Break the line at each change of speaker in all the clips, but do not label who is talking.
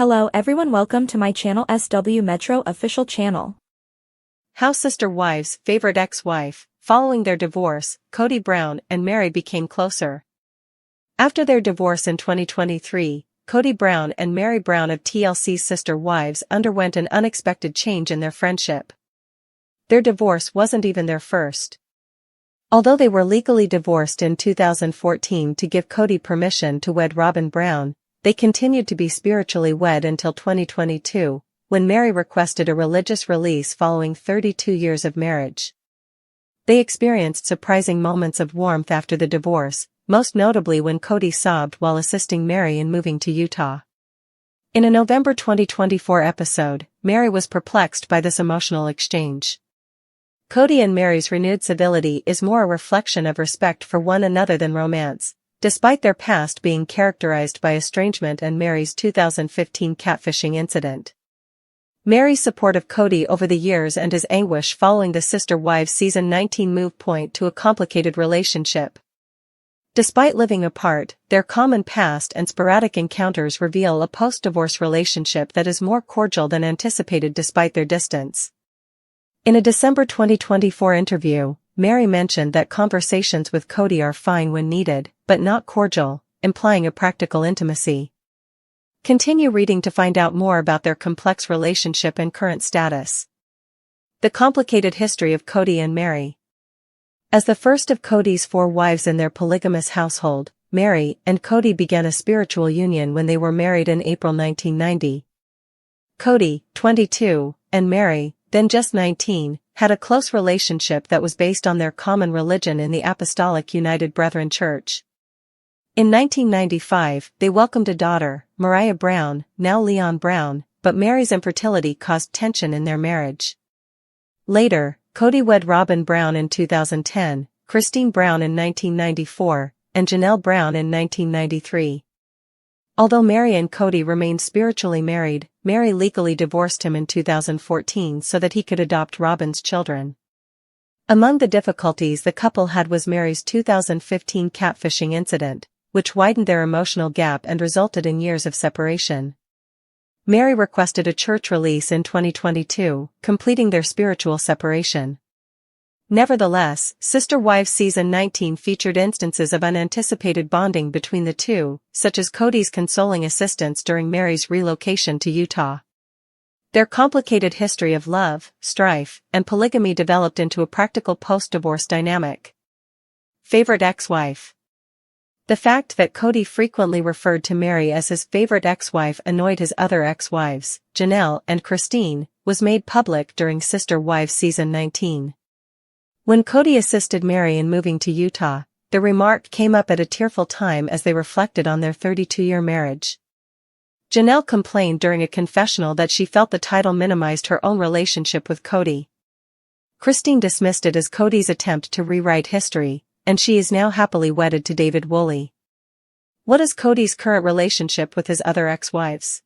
Hello everyone, welcome to my channel SW Metro official channel.
How sister wives, favorite ex-wife. Following their divorce, Kody Brown and Meri became closer. After their divorce in 2023, Kody Brown and Meri Brown of TLC's Sister Wives underwent an unexpected change in their friendship. Their divorce wasn't even their first. Although they were legally divorced in 2014 to give Kody permission to wed Robyn Brown, they continued to be spiritually wed until 2022, when Meri requested a religious release following 32 years of marriage. They experienced surprising moments of warmth after the divorce, most notably when Kody sobbed while assisting Meri in moving to Utah. In a November 2024 episode, Meri was perplexed by this emotional exchange. Kody and Meri's renewed civility is more a reflection of respect for one another than romance, despite their past being characterized by estrangement and Meri's 2015 catfishing incident. Meri's support of Kody over the years and his anguish following the Sister Wives Season 19 move point to a complicated relationship. Despite living apart, their common past and sporadic encounters reveal a post-divorce relationship that is more cordial than anticipated despite their distance. In a December 2024 interview, Meri mentioned that conversations with Kody are fine when needed, but not cordial, implying a practical intimacy. Continue reading to find out more about their complex relationship and current status. The complicated history of Kody and Meri. As the first of Kody's 4 wives in their polygamous household, Meri and Kody began a spiritual union when they were married in April 1990. Kody, 22, and Meri, then just 19, had a close relationship that was based on their common religion in the Apostolic United Brethren Church. In 1995, they welcomed a daughter, Meri Brown, now Leon Brown, but Meri's infertility caused tension in their marriage. Later, Kody wed Robyn Brown in 2010, Christine Brown in 1994, and Janelle Brown in 1993. Although Meri and Kody remained spiritually married, Meri legally divorced him in 2014 so that he could adopt Robyn's children. Among the difficulties the couple had was Meri's 2015 catfishing incident, which widened their emotional gap and resulted in years of separation. Meri requested a church release in 2022, completing their spiritual separation. Nevertheless, Sister Wives Season 19 featured instances of unanticipated bonding between the two, such as Kody's consoling assistance during Meri's relocation to Utah. Their complicated history of love, strife, and polygamy developed into a practical post-divorce dynamic. Favorite ex-wife. The fact that Kody frequently referred to Meri as his favorite ex-wife annoyed his other ex-wives, Janelle and Christine, was made public during Sister Wives Season 19. When Kody assisted Meri in moving to Utah, the remark came up at a tearful time as they reflected on their 32-year marriage. Janelle complained during a confessional that she felt the title minimized her own relationship with Kody. Christine dismissed it as Kody's attempt to rewrite history, and she is now happily wedded to David Woolley. What is Kody's current relationship with his other ex-wives?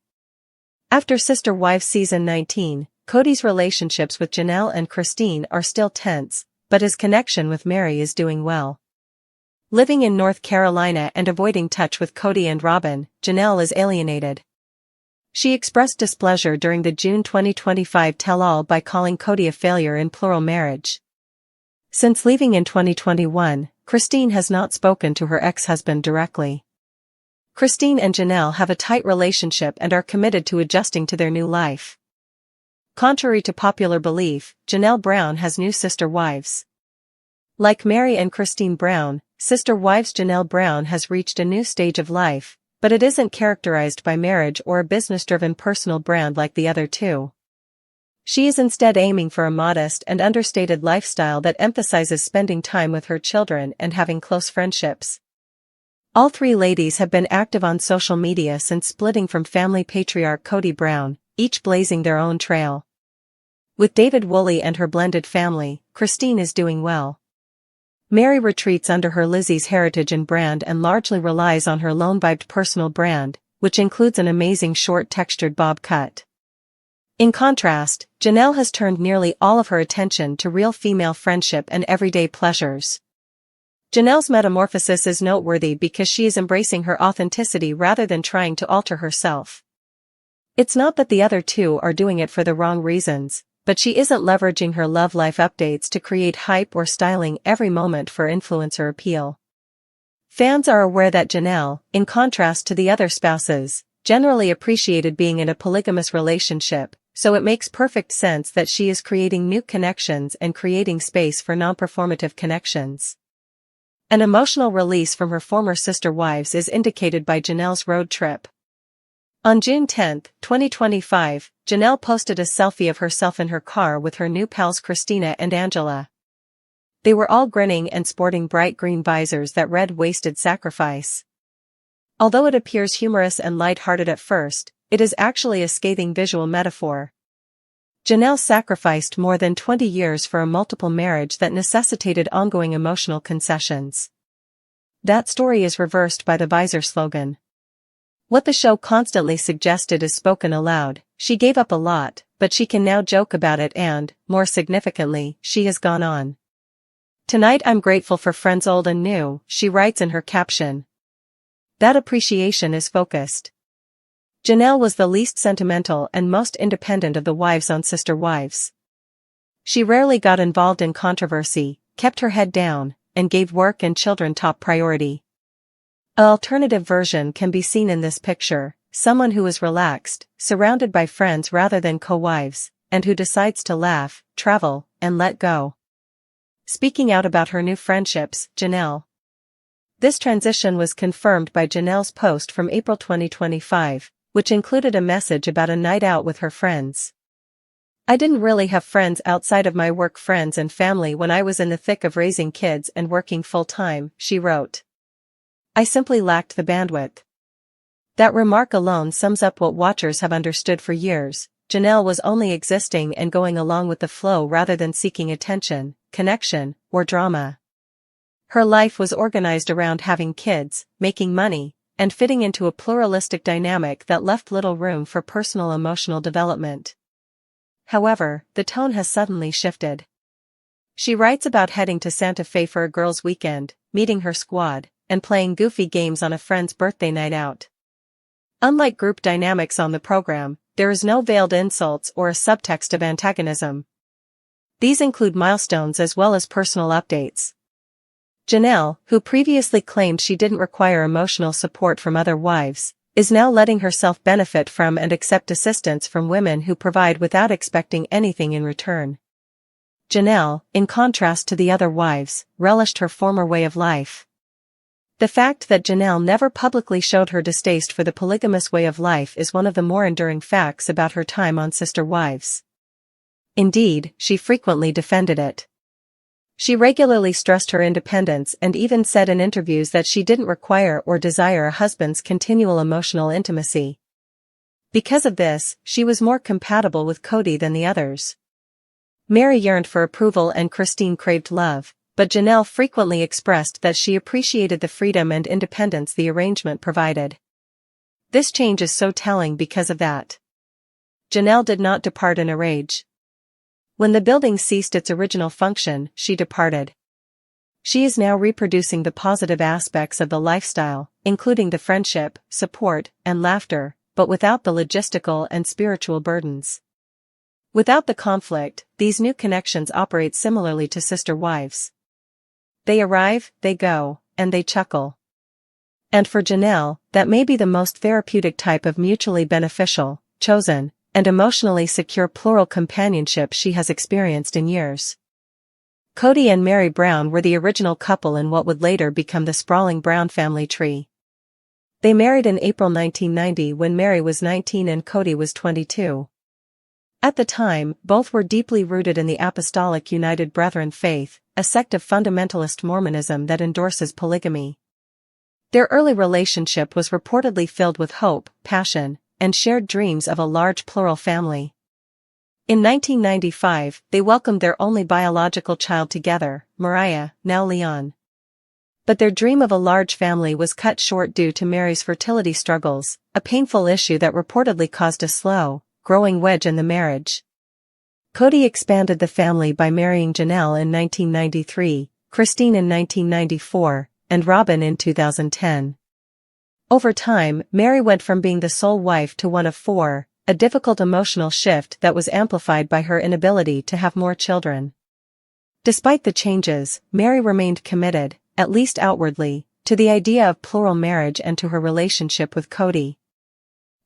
After Sister Wives Season 19, Kody's relationships with Janelle and Christine are still tense, but his connection with Meri is doing well. Living in North Carolina and avoiding touch with Kody and Robyn, Janelle is alienated. She expressed displeasure during the June 2025 tell-all by calling Kody a failure in plural marriage. Since leaving in 2021, Christine has not spoken to her ex-husband directly. Christine and Janelle have a tight relationship and are committed to adjusting to their new life. Contrary to popular belief, Janelle Brown has new sister wives. Like Meri and Christine Brown, Sister Wives Janelle Brown has reached a new stage of life, but it isn't characterized by marriage or a business-driven personal brand like the other two. She is instead aiming for a modest and understated lifestyle that emphasizes spending time with her children and having close friendships. All 3 ladies have been active on social media since splitting from family patriarch Kody Brown, each blazing their own trail. With David Woolley and her blended family, Christine is doing well. Meri retreats under her Lizzie's heritage and brand and largely relies on her lone-vibed personal brand, which includes an amazing short textured bob cut. In contrast, Janelle has turned nearly all of her attention to real female friendship and everyday pleasures. Janelle's metamorphosis is noteworthy because she is embracing her authenticity rather than trying to alter herself. It's not that the other two are doing it for the wrong reasons, but she isn't leveraging her love life updates to create hype or styling every moment for influencer appeal. Fans are aware that Janelle, in contrast to the other spouses, generally appreciated being in a polygamous relationship, so it makes perfect sense that she is creating new connections and creating space for non-performative connections. An emotional release from her former sister wives is indicated by Janelle's road trip. On June 10, 2025, Janelle posted a selfie of herself in her car with her new pals Christina and Angela. They were all grinning and sporting bright green visors that read "Wasted Sacrifice." Although it appears humorous and light-hearted at first, it is actually a scathing visual metaphor. Janelle sacrificed more than 20 years for a multiple marriage that necessitated ongoing emotional concessions. That story is reversed by the visor slogan. What the show constantly suggested is spoken aloud. She gave up a lot, but she can now joke about it and, more significantly, she has gone on. "Tonight I'm grateful for friends old and new," she writes in her caption. That appreciation is focused. Janelle was the least sentimental and most independent of the wives on Sister Wives. She rarely got involved in controversy, kept her head down, and gave work and children top priority. An alternative version can be seen in this picture, someone who is relaxed, surrounded by friends rather than co-wives, and who decides to laugh, travel, and let go. Speaking out about her new friendships, Janelle. This transition was confirmed by Janelle's post from April 2025, which included a message about a night out with her friends. "I didn't really have friends outside of my work friends and family when I was in the thick of raising kids and working full-time," she wrote. "I simply lacked the bandwidth." That remark alone sums up what watchers have understood for years. Janelle was only existing and going along with the flow rather than seeking attention, connection, or drama. Her life was organized around having kids, making money, and fitting into a pluralistic dynamic that left little room for personal emotional development. However, the tone has suddenly shifted. She writes about heading to Santa Fe for a girls' weekend, meeting her squad, and playing goofy games on a friend's birthday night out. Unlike group dynamics on the program, there is no veiled insults or a subtext of antagonism. These include milestones as well as personal updates. Janelle, who previously claimed she didn't require emotional support from other wives, is now letting herself benefit from and accept assistance from women who provide without expecting anything in return. Janelle, in contrast to the other wives, relished her former way of life. The fact that Janelle never publicly showed her distaste for the polygamous way of life is one of the more enduring facts about her time on Sister Wives. Indeed, she frequently defended it. She regularly stressed her independence and even said in interviews that she didn't require or desire a husband's continual emotional intimacy. Because of this, she was more compatible with Kody than the others. Meri yearned for approval and Christine craved love, but Janelle frequently expressed that she appreciated the freedom and independence the arrangement provided. This change is so telling because of that. Janelle did not depart in a rage. When the building ceased its original function, she departed. She is now reproducing the positive aspects of the lifestyle, including the friendship, support, and laughter, but without the logistical and spiritual burdens. Without the conflict, these new connections operate similarly to Sister Wives. They arrive, they go, and they chuckle. And for Janelle, that may be the most therapeutic type of mutually beneficial, chosen, and emotionally secure plural companionship she has experienced in years. Kody and Meri Brown were the original couple in what would later become the sprawling Brown family tree. They married in April 1990 when Meri was 19 and Kody was 22. At the time, both were deeply rooted in the Apostolic United Brethren faith, a sect of fundamentalist Mormonism that endorses polygamy. Their early relationship was reportedly filled with hope, passion, and shared dreams of a large plural family. In 1995, they welcomed their only biological child together, Mariah, now Leon. But their dream of a large family was cut short due to Meri's fertility struggles, a painful issue that reportedly caused a slow, growing wedge in the marriage. Kody expanded the family by marrying Janelle in 1993, Christine in 1994, and Robyn in 2010. Over time, Meri went from being the sole wife to one of four, a difficult emotional shift that was amplified by her inability to have more children. Despite the changes, Meri remained committed, at least outwardly, to the idea of plural marriage and to her relationship with Kody.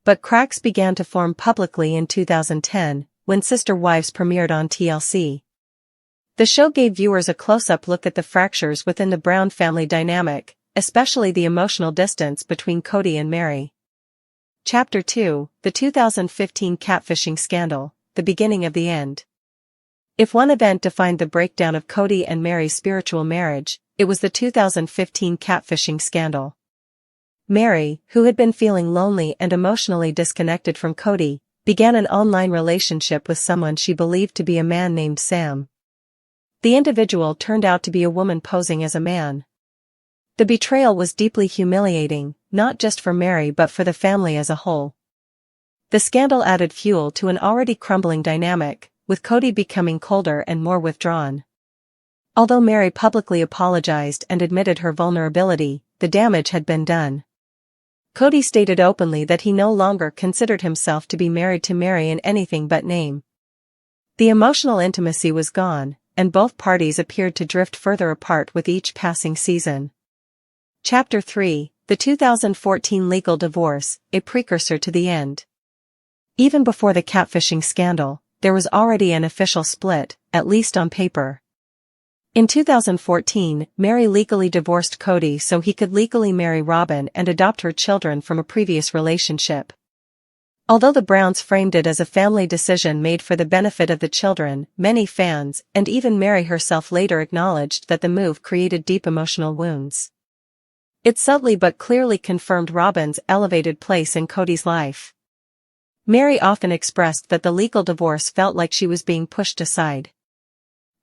But cracks began to form publicly in 2010, when Sister Wives premiered on TLC. The show gave viewers a close-up look at the fractures within the Brown family dynamic, especially the emotional distance between Kody and Meri. Chapter 2, The 2015 Catfishing Scandal, The Beginning of the End. If one event defined the breakdown of Kody and Meri's spiritual marriage, it was the 2015 catfishing scandal. Meri, who had been feeling lonely and emotionally disconnected from Kody, began an online relationship with someone she believed to be a man named Sam. The individual turned out to be a woman posing as a man. The betrayal was deeply humiliating, not just for Meri but for the family as a whole. The scandal added fuel to an already crumbling dynamic, with Kody becoming colder and more withdrawn. Although Meri publicly apologized and admitted her vulnerability, the damage had been done. Kody stated openly that he no longer considered himself to be married to Meri in anything but name. The emotional intimacy was gone, and both parties appeared to drift further apart with each passing season. Chapter 3, The 2014 Legal Divorce, a Precursor to the End. Even before the catfishing scandal, there was already an official split, at least on paper. In 2014, Meri legally divorced Kody so he could legally marry Robyn and adopt her children from a previous relationship. Although the Browns framed it as a family decision made for the benefit of the children, many fans, and even Meri herself later acknowledged that the move created deep emotional wounds. It subtly but clearly confirmed Robyn's elevated place in Kody's life. Meri often expressed that the legal divorce felt like she was being pushed aside.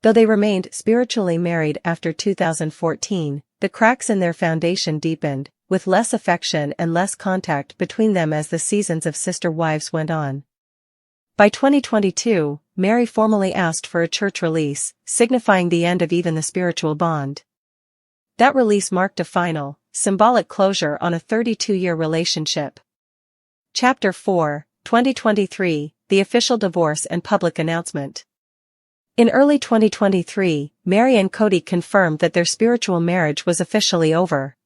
Though they remained spiritually married after 2014, the cracks in their foundation deepened, with less affection and less contact between them as the seasons of Sister Wives went on. By 2022, Meri formally asked for a church release, signifying the end of even the spiritual bond. That release marked a final, symbolic closure on a 32-year relationship. Chapter 4, 2023, The Official Divorce and Public Announcement. In early 2023, Meri and Kody confirmed that their spiritual marriage was officially over.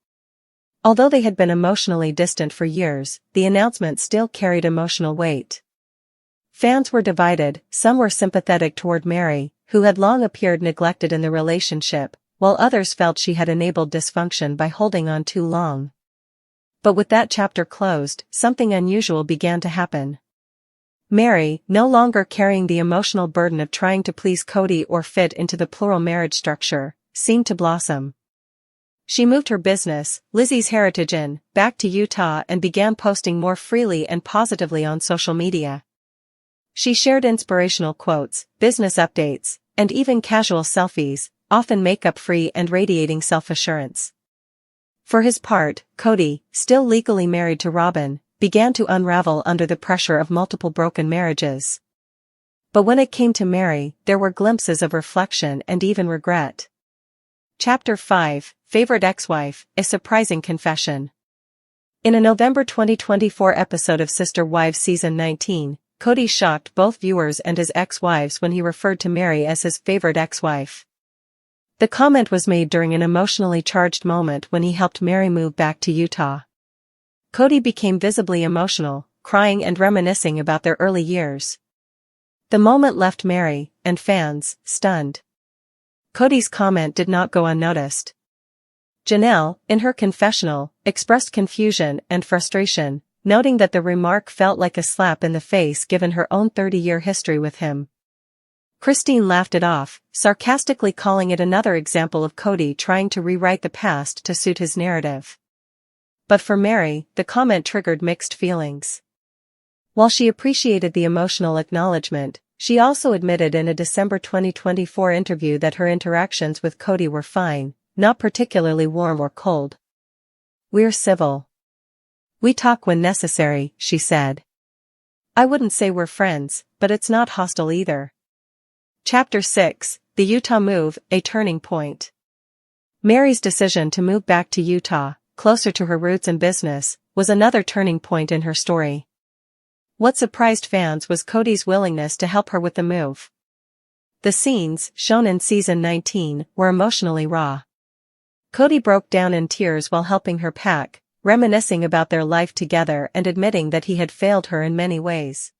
Although they had been emotionally distant for years, the announcement still carried emotional weight. Fans were divided, some were sympathetic toward Meri, who had long appeared neglected in the relationship, while others felt she had enabled dysfunction by holding on too long. But with that chapter closed, something unusual began to happen. Meri, no longer carrying the emotional burden of trying to please Kody or fit into the plural marriage structure, seemed to blossom. She moved her business, Lizzie's Heritage Inn, back to Utah and began posting more freely and positively on social media. She shared inspirational quotes, business updates, and even casual selfies, often makeup-free and radiating self-assurance. For his part, Kody, still legally married to Robyn, began to unravel under the pressure of multiple broken marriages. But when it came to Meri, there were glimpses of reflection and even regret. Chapter 5, Favorite Ex-Wife, A Surprising Confession. In a November 2024 episode of Sister Wives Season 19, Kody shocked both viewers and his ex-wives when he referred to Meri as his favorite ex-wife. The comment was made during an emotionally charged moment when he helped Meri move back to Utah. Kody became visibly emotional, crying and reminiscing about their early years. The moment left Meri, and fans, stunned. Kody's comment did not go unnoticed. Janelle, in her confessional, expressed confusion and frustration, noting that the remark felt like a slap in the face given her own 30-year history with him. Christine laughed it off, sarcastically calling it another example of Kody trying to rewrite the past to suit his narrative. But for Meri, the comment triggered mixed feelings. While she appreciated the emotional acknowledgement, she also admitted in a December 2024 interview that her interactions with Kody were fine, not particularly warm or cold. "We're civil. We talk when necessary," she said. "I wouldn't say we're friends, but it's not hostile either." Chapter 6, The Utah Move, A Turning Point. Meri's decision to move back to Utah, closer to her roots and business, was another turning point in her story. What surprised fans was Kody's willingness to help her with the move. The scenes, shown in season 19, were emotionally raw. Kody broke down in tears while helping her pack, reminiscing about their life together and admitting that he had failed her in many ways.